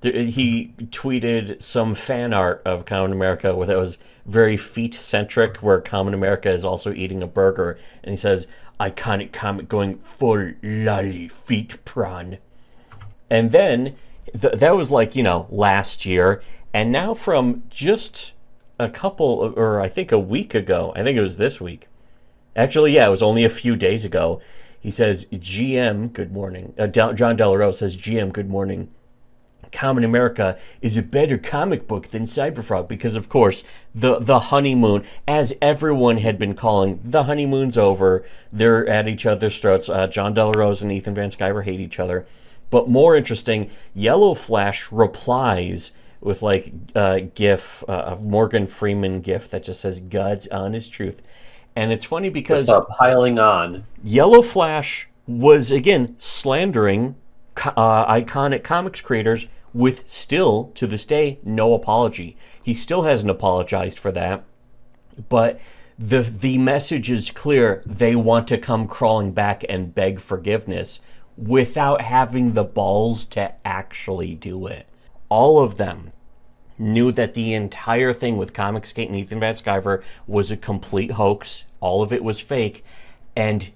He tweeted some fan art of Common America that was very feet centric, where Common America is also eating a burger, and he says, "Iconic comic going full lolly feet prawn." And then that was like, last year, and now from just a couple, or I think a week ago, I think it was this week. Actually, yeah, it was only a few days ago. He says, "GM, good morning." John Del Rose says, "GM, good morning. Common America is a better comic book than Cyberfrog," because of course the honeymoon, as everyone had been calling, the honeymoon's over. They're at each other's throats. John Del Rose and Ethan Van Sciver hate each other. But more interesting, Yellow Flash replies with like a gif, a Morgan Freeman gif that just says "God's honest truth," and it's funny because piling on. Yellow Flash was again slandering iconic comics creators with still, to this day, no apology. He still hasn't apologized for that, but the message is clear. They want to come crawling back and beg forgiveness without having the balls to actually do it. All of them knew that the entire thing with Comicsgate and Ethan Van Sciver was a complete hoax. All of it was fake, and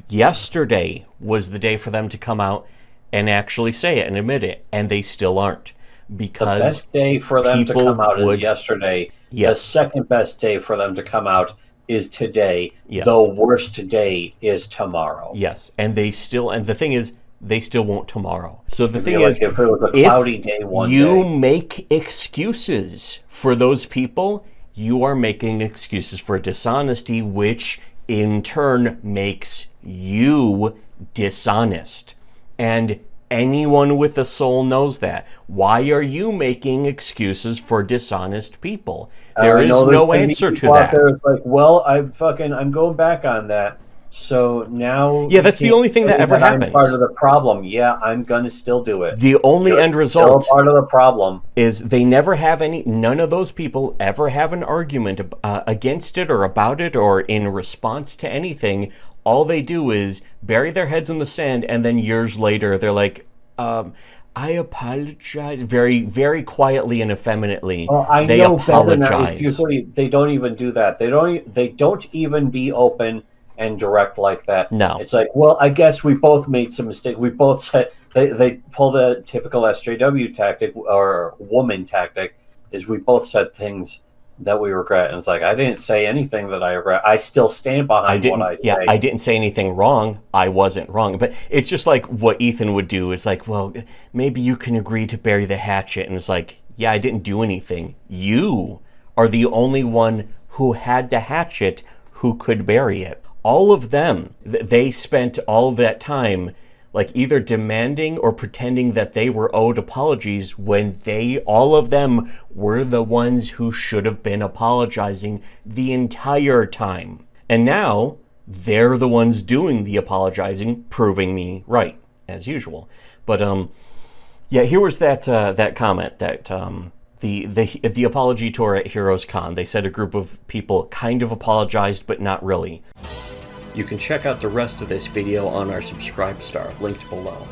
yesterday was the day for them to come out and actually say it and admit it, and they still aren't. Because the best day for them to come out is yesterday. Yes. The second best day for them to come out is today. Yes. The worst day is tomorrow. Yes, and the thing is, they still won't tomorrow. So the thing is, if it was a cloudy day one you day, make excuses for those people, you are making excuses for dishonesty, which in turn makes you dishonest. And anyone with a soul knows that. Why are you making excuses for dishonest people? There is no answer to that. It's like, well, I'm going back on that. So now, yeah, that's the only thing that ever happens. I'm part of the problem. Yeah, I'm gonna still do it. The only end result, still part of the problem, is they never have any. None of those people ever have an argument against it or about it or in response to anything. All they do is bury their heads in the sand, and then years later, they're like, "I apologize," very, very quietly and effeminately. They apologize. Usually, they don't even do that. They don't even be open and direct like that. No, it's like, well, I guess we both made some mistakes. We both said they pull the typical SJW tactic or woman tactic, is we both said things that we regret, and it's like, I didn't say anything that I regret. I still stand behind what I say. Yeah, I didn't say anything wrong. I wasn't wrong. But it's just like what Ethan would do. It's like, well, maybe you can agree to bury the hatchet. And it's like, yeah, I didn't do anything. You are the only one who had the hatchet who could bury it. All of them, they spent all that time like either demanding or pretending that they were owed apologies when all of them were the ones who should have been apologizing the entire time. And now they're the ones doing the apologizing, proving me right, as usual. But yeah, here was that comment that the apology tour at Heroes Con. They said a group of people kind of apologized, but not really. You can check out the rest of this video on our Subscribe Star, linked below.